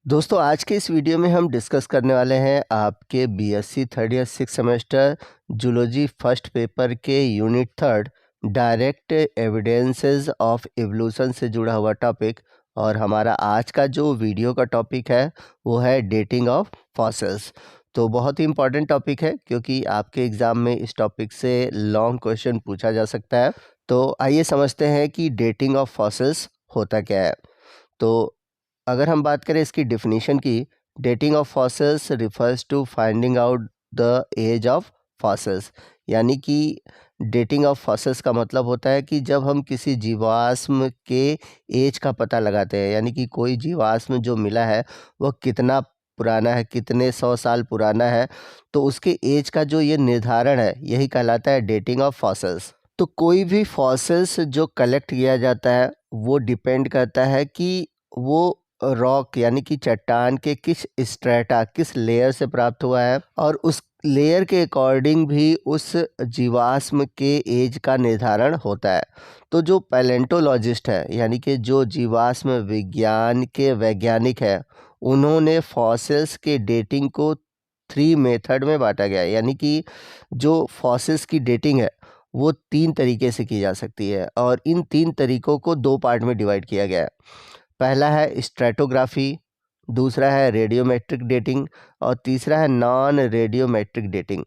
दोस्तों आज के इस वीडियो में हम डिस्कस करने वाले हैं आपके BSc third year six semester zoology first paper के unit third direct evidences of evolution से जुड़ा हुआ टॉपिक। और हमारा आज का जो वीडियो का टॉपिक है वो है डेटिंग ऑफ फॉसिल्स। तो बहुत ही इम्पॉर्टेंट टॉपिक है क्योंकि आपके एग्ज़ाम में इस टॉपिक से लॉन्ग क्वेश्चन पूछा जा सकता है। तो आइए समझते हैं कि डेटिंग ऑफ फॉसिल्स होता क्या है। तो अगर हम बात करें इसकी डेफिनेशन की, dating of fossils refers to finding out the age of fossils. यानी कि डेटिंग ऑफ फॉसिल्स का मतलब होता है कि जब हम किसी जीवाश्म के एज का पता लगाते हैं, यानी कि कोई जीवाश्म जो मिला है वह कितना पुराना है, कितने 100 साल पुराना है, तो उसके एज का जो ये निर्धारण है यही कहलाता है डेटिंग ऑफ फॉसिल्स। तो कोई भी फॉसिल्स जो कलेक्ट किया जाता है वो डिपेंड करता है कि वो रॉक यानी कि चट्टान के किस स्ट्रेटा किस लेयर से प्राप्त हुआ है, और उस लेयर के अकॉर्डिंग भी उस जीवाश्म के एज का निर्धारण होता है। तो जो पैलेंटोलॉजिस्ट है यानी कि जो जीवाश्म विज्ञान के वैज्ञानिक है, उन्होंने फॉसिल्स के डेटिंग को 3 मेथड में बांटा गया है। यानी कि जो फॉसिल्स की डेटिंग है वो 3 तरीके से की जा सकती है, और इन 3 तरीकों को 2 पार्ट में डिवाइड किया गया है। पहला है स्ट्रेटोग्राफी, दूसरा है रेडियोमेट्रिक डेटिंग, और तीसरा है नॉन रेडियोमेट्रिक डेटिंग।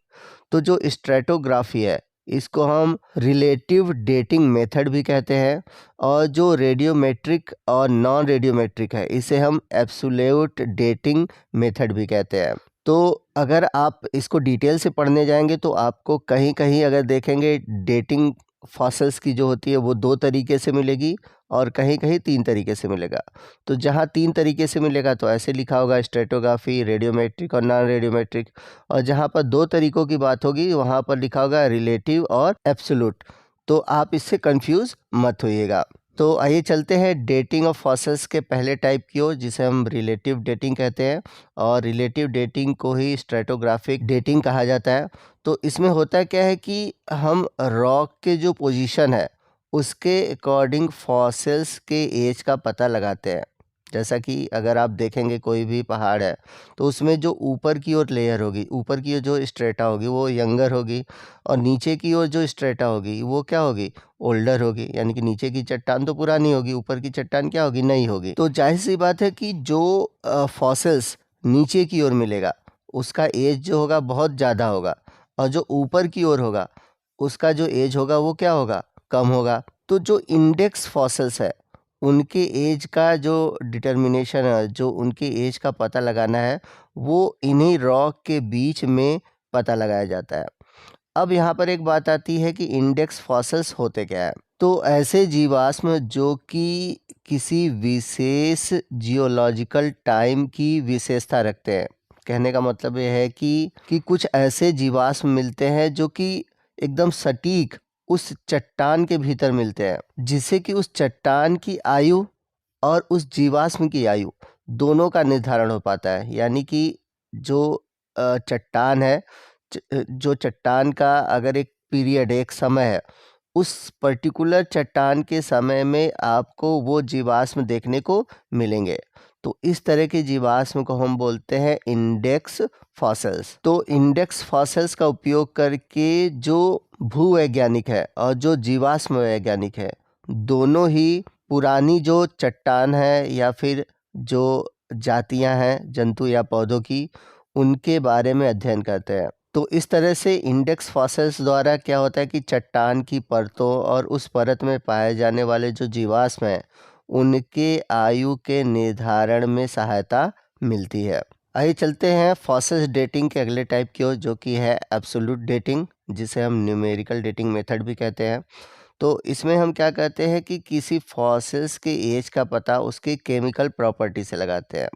तो जो स्ट्रेटोग्राफी है इसको हम रिलेटिव डेटिंग मेथड भी कहते हैं, और जो रेडियोमेट्रिक और नॉन रेडियोमेट्रिक है इसे हम एब्सोल्यूट डेटिंग मेथड भी कहते हैं। तो अगर आप इसको डिटेल से पढ़ने जाएंगे तो आपको कहीं कहीं अगर देखेंगे डेटिंग फॉसिल्स की जो होती है वो 2 तरीके से मिलेगी, और कहीं कहीं 3 तरीके से मिलेगा। तो जहाँ 3 तरीके से मिलेगा तो ऐसे लिखा होगा स्ट्रेटोग्राफी, रेडियोमेट्रिक और नॉन रेडियोमेट्रिक, और जहाँ पर 2 तरीकों की बात होगी वहाँ पर लिखा होगा रिलेटिव और एब्सोल्यूट। तो आप इससे कंफ्यूज मत होइएगा। तो आइए चलते हैं डेटिंग ऑफ फॉसिल्स के पहले टाइप की ओर, जिसे हम रिलेटिव डेटिंग कहते हैं, और रिलेटिव डेटिंग को ही स्ट्रेटोग्राफिक डेटिंग कहा जाता है। तो इसमें होता क्या है कि हम रॉक के जो पोजीशन है उसके अकॉर्डिंग फॉसिल्स के एज का पता लगाते हैं। जैसा कि अगर आप देखेंगे कोई भी पहाड़ है तो उसमें जो ऊपर की ओर लेयर होगी, ऊपर की ओर जो स्ट्रेटा होगी वो यंगर होगी, और नीचे की ओर जो स्ट्रेटा होगी वो क्या होगी, ओल्डर होगी। यानी कि नीचे की चट्टान तो पुरानी होगी, ऊपर की चट्टान क्या होगी, नई होगी। तो जाहिर सी बात है कि जो फॉसिल्स नीचे की ओर मिलेगा उसका एज जो होगा बहुत ज़्यादा होगा, और जो ऊपर की ओर होगा उसका जो एज होगा वो क्या होगा, कम होगा। तो जो इंडेक्स फॉसिल्स है उनके एज का जो डिटर्मिनेशन है, जो उनके एज का पता लगाना है, वो इन्हीं रॉक के बीच में पता लगाया जाता है। अब यहाँ पर एक बात आती है कि इंडेक्स फॉसिल्स होते क्या है। तो ऐसे जीवाश्म जो कि किसी विशेष जियोलॉजिकल टाइम की विशेषता रखते हैं। कहने का मतलब ये है कि कुछ ऐसे जीवाश्म मिलते हैं जो कि एकदम सटीक उस चट्टान के भीतर मिलते हैं, जिससे कि उस चट्टान की आयु और उस जीवाश्म की आयु दोनों का निर्धारण हो पाता है। यानी कि जो चट्टान है, जो चट्टान का अगर एक पीरियड, एक समय है, उस पर्टिकुलर चट्टान के समय में आपको वो जीवाश्म देखने को मिलेंगे। तो इस तरह के जीवाश्म को हम बोलते हैं इंडेक्स फॉसिल्स। तो इंडेक्स फॉसिल्स का उपयोग करके जो भूवैज्ञानिक है और जो जीवाश्म वैज्ञानिक है, दोनों ही पुरानी जो चट्टान है या फिर जो जातियां हैं जंतु या पौधों की, उनके बारे में अध्ययन करते हैं। तो इस तरह से इंडेक्स फॉसिल्स द्वारा क्या होता है कि चट्टान की परतों और उस परत में पाए जाने वाले जो जीवाश्म हैं उनके आयु के निर्धारण में सहायता मिलती है। आइए चलते हैं फॉसिल्स डेटिंग के अगले टाइप की ओर, जो कि है एब्सोल्यूट डेटिंग, जिसे हम न्यूमेरिकल डेटिंग मेथड भी कहते हैं। तो इसमें हम क्या कहते हैं कि किसी फॉसिल्स के एज का पता उसके केमिकल प्रॉपर्टी से लगाते हैं।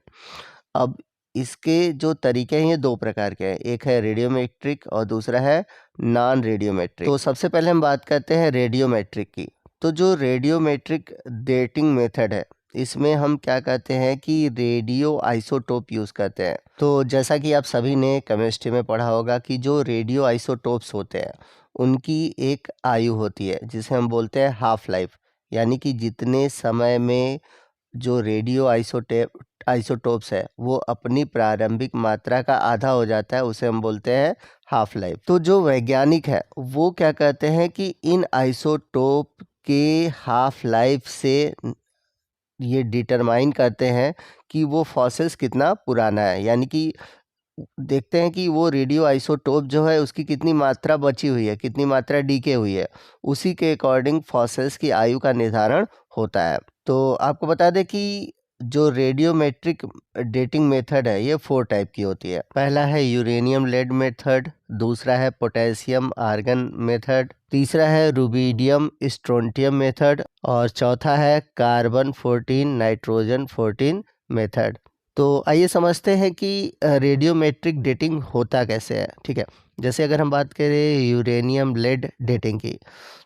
अब इसके जो तरीके हैं ये 2 प्रकार के हैं, एक है रेडियोमेट्रिक और दूसरा है नॉन रेडियोमेट्रिक। तो सबसे पहले हम बात करते हैं रेडियोमेट्रिक की। तो जो रेडियोमेट्रिक डेटिंग मेथड है इसमें हम क्या कहते हैं कि रेडियो आइसोटोप यूज़ करते हैं। तो जैसा कि आप सभी ने केमिस्ट्री में पढ़ा होगा कि जो रेडियो आइसोटोप्स होते हैं उनकी एक आयु होती है जिसे हम बोलते हैं हाफ लाइफ। यानी कि जितने समय में जो रेडियो आइसोटोप्स है वो अपनी प्रारंभिक मात्रा का आधा हो जाता है, उसे हम बोलते हैं हाफ लाइफ। तो जो वैज्ञानिक है वो क्या कहते हैं कि इन आइसोटोप के हाफ लाइफ से ये डिटरमाइन करते हैं कि वो फॉसिल्स कितना पुराना है, यानी कि देखते हैं कि वो रेडियो आइसोटोप जो है उसकी कितनी मात्रा बची हुई है, कितनी मात्रा डीके हुई है, उसी के अकॉर्डिंग फॉसिल्स की आयु का निर्धारण होता है। तो आपको बता दें कि जो रेडियोमेट्रिक डेटिंग मेथड है ये 4 टाइप की होती है। पहला है यूरेनियम लेड मेथड, दूसरा है पोटेशियम आर्गन मेथड, तीसरा है रुबिडियम स्ट्रोंटियम मेथड और चौथा है कार्बन 14 नाइट्रोजन 14 मेथड। तो आइए समझते हैं कि रेडियोमेट्रिक डेटिंग होता कैसे है। ठीक है, जैसे अगर हम बात करें यूरेनियम लेड डेटिंग की,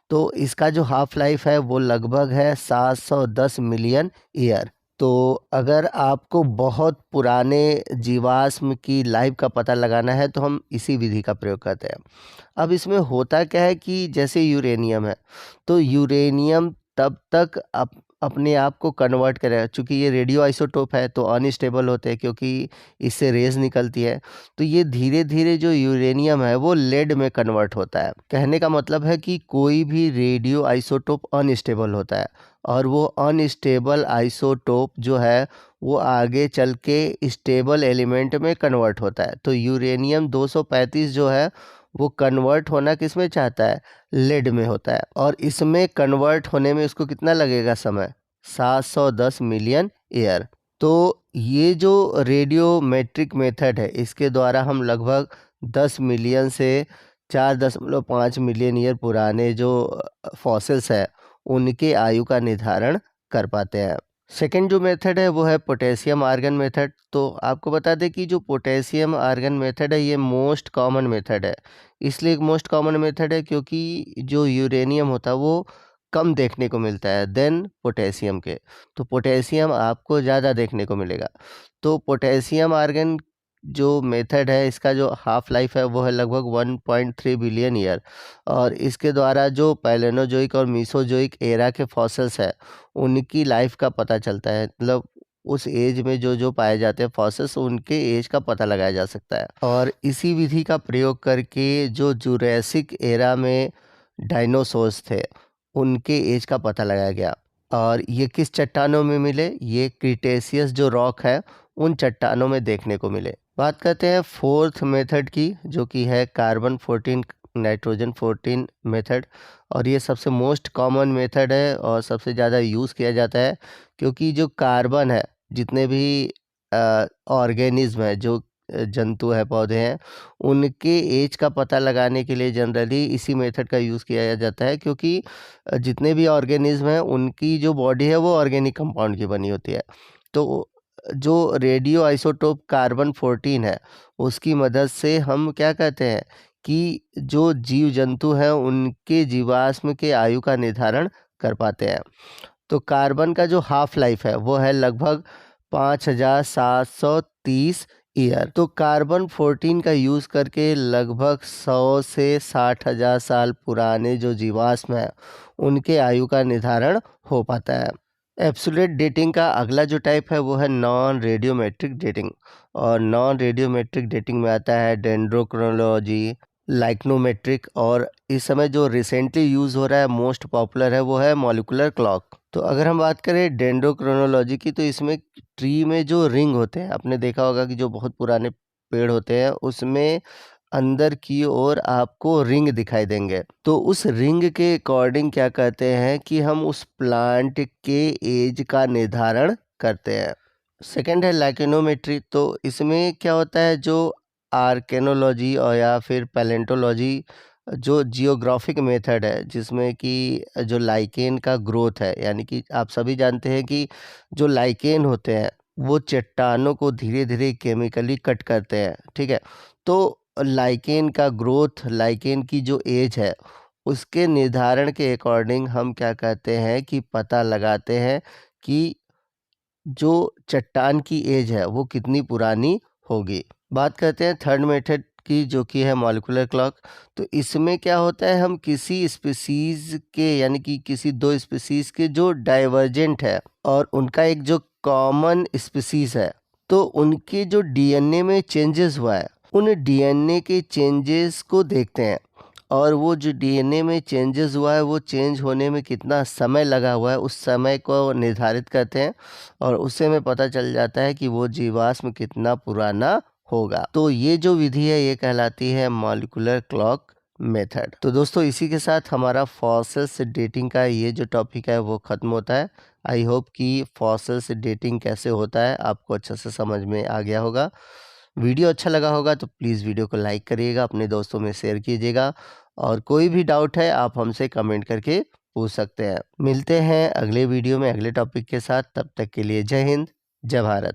तो इसका जो हाफ लाइफ है वो लगभग है 710 मिलियन ईयर। तो अगर आपको बहुत पुराने जीवाश्म की लाइफ का पता लगाना है तो हम इसी विधि का प्रयोग करते हैं। अब इसमें होता क्या है कि जैसे यूरेनियम है, तो यूरेनियम तब तक अपने आप को कन्वर्ट करेगा, चूँकि ये रेडियो आइसोटोप है तो अनस्टेबल होते हैं क्योंकि इससे रेज निकलती है। तो ये धीरे धीरे जो यूरेनियम है वो लेड में कन्वर्ट होता है। कहने का मतलब है कि कोई भी रेडियो आइसोटोप अनस्टेबल होता है और वो अनस्टेबल आइसोटोप जो है वो आगे चल के स्टेबल एलिमेंट में कन्वर्ट होता है। तो यूरेनियम 235 जो है वो कन्वर्ट होना किस में चाहता है, लेड में होता है, और इसमें कन्वर्ट होने में उसको कितना लगेगा समय, 710 मिलियन ईयर। तो ये जो रेडियोमेट्रिक मेथड है इसके द्वारा हम लगभग 10 मिलियन से 4.5 मिलियन ईयर पुराने जो फॉसिल्स है उनके आयु का निर्धारण कर पाते हैं। सेकेंड जो मेथड है वो है पोटेशियम आर्गन मेथड। तो आपको बता दें कि जो पोटेशियम आर्गन मेथड है ये मोस्ट कॉमन मेथड है। इसलिए एक मोस्ट कॉमन मेथड है क्योंकि जो यूरेनियम होता है वो कम देखने को मिलता है देन पोटेशियम के, तो पोटेशियम आपको ज़्यादा देखने को मिलेगा। तो पोटेशियम आर्गन जो मेथड है इसका जो हाफ लाइफ है वो है लगभग 1.3 बिलियन ईयर, और इसके द्वारा जो पैलेनोजोइक और मीसोजोइक एरा के फॉसिल्स है उनकी लाइफ का पता चलता है, मतलब उस एज में जो जो पाए जाते हैं फॉसिल्स उनके एज का पता लगाया जा सकता है। और इसी विधि का प्रयोग करके जो जुरैसिक एरा में डायनासोर्स थे उनके एज का पता लगाया गया। और ये किस चट्टानों में मिले, ये क्रिटेशियस जो रॉक है उन चट्टानों में देखने को मिले। बात करते हैं फोर्थ मेथड की जो कि है कार्बन 14 नाइट्रोजन 14 मेथड, और ये सबसे मोस्ट कॉमन मेथड है और सबसे ज़्यादा यूज़ किया जाता है क्योंकि जो कार्बन है, जितने भी ऑर्गेनिज्म है, जो जंतु है, पौधे हैं, उनके एज का पता लगाने के लिए जनरली इसी मेथड का यूज़ किया जाता है क्योंकि जितने भी ऑर्गेनिज्म हैं उनकी जो बॉडी है वो ऑर्गेनिक कंपाउंड की बनी होती है। तो जो रेडियो आइसोटोप कार्बन 14 है उसकी मदद से हम क्या कहते हैं कि जो जीव जंतु हैं उनके जीवाश्म के आयु का निर्धारण कर पाते हैं। तो कार्बन का जो हाफ लाइफ है वो है लगभग 5730 ईयर। तो कार्बन 14 का यूज़ करके लगभग 100 से 60,000 साल पुराने जो जीवाश्म है उनके आयु का निर्धारण हो पाता है। एब्सोल्यूट डेटिंग का अगला जो टाइप है वो है नॉन रेडियोमेट्रिक डेटिंग, और नॉन रेडियोमेट्रिक डेटिंग में आता है डेंड्रोक्रोनोलॉजी, लाइक्नोमेट्रिक, और इस समय जो रिसेंटली यूज़ हो रहा है मोस्ट पॉपुलर है वो है मॉलिक्यूलर क्लॉक। तो अगर हम बात करें डेंड्रोक्रोनोलॉजी की, तो इसमें ट्री में जो रिंग होते हैं, आपने देखा होगा कि जो बहुत पुराने पेड़ होते हैं उसमें अंदर की ओर आपको रिंग दिखाई देंगे। तो उस रिंग के अकॉर्डिंग क्या कहते हैं कि हम उस प्लांट के एज का निर्धारण करते हैं। सेकंड है लाइकेनोमेट्री। तो इसमें क्या होता है, जो आर्केनोलॉजी और या फिर पैलेंटोलॉजी जो जियोग्राफिक मेथड है जिसमें कि जो लाइकेन का ग्रोथ है, यानी कि आप सभी जानते हैं कि जो लाइकेन होते हैं वो चट्टानों को धीरे धीरे केमिकली कट करते हैं। ठीक है, तो लाइकेन का ग्रोथ, लाइकेन की जो एज है उसके निर्धारण के अकॉर्डिंग हम क्या कहते हैं कि पता लगाते हैं कि जो चट्टान की एज है वो कितनी पुरानी होगी। बात करते हैं थर्ड मेथड की जो कि है मॉलिक्यूलर क्लॉक। तो इसमें क्या होता है, हम किसी स्पीसीज़ के यानी कि किसी 2 स्पीसीज़ के जो डाइवर्जेंट है और उनका एक जो कॉमन स्पीसीज़ है, तो उनके जो डीएनए में चेंजेस हुआ है, उन डीएनए के चेंजेस को देखते हैं। और वो जो डीएनए में चेंजेस हुआ है, वो चेंज होने में कितना समय लगा हुआ है, उस समय को निर्धारित करते हैं और उससे हमें पता चल जाता है कि वो जीवाश्म कितना पुराना होगा। तो ये जो विधि है ये कहलाती है मॉलिक्यूलर क्लॉक मेथड। तो दोस्तों इसी के साथ हमारा फॉसिल्स डेटिंग का ये जो टॉपिक है वो ख़त्म होता है। आई होप कि फॉसिल्स डेटिंग कैसे होता है आपको अच्छे से समझ में आ गया होगा। वीडियो अच्छा लगा होगा तो प्लीज़ वीडियो को लाइक करिएगा, अपने दोस्तों में शेयर कीजिएगा और कोई भी डाउट है आप हमसे कमेंट करके पूछ सकते हैं। मिलते हैं अगले वीडियो में अगले टॉपिक के साथ, तब तक के लिए जय हिंद, जय भारत।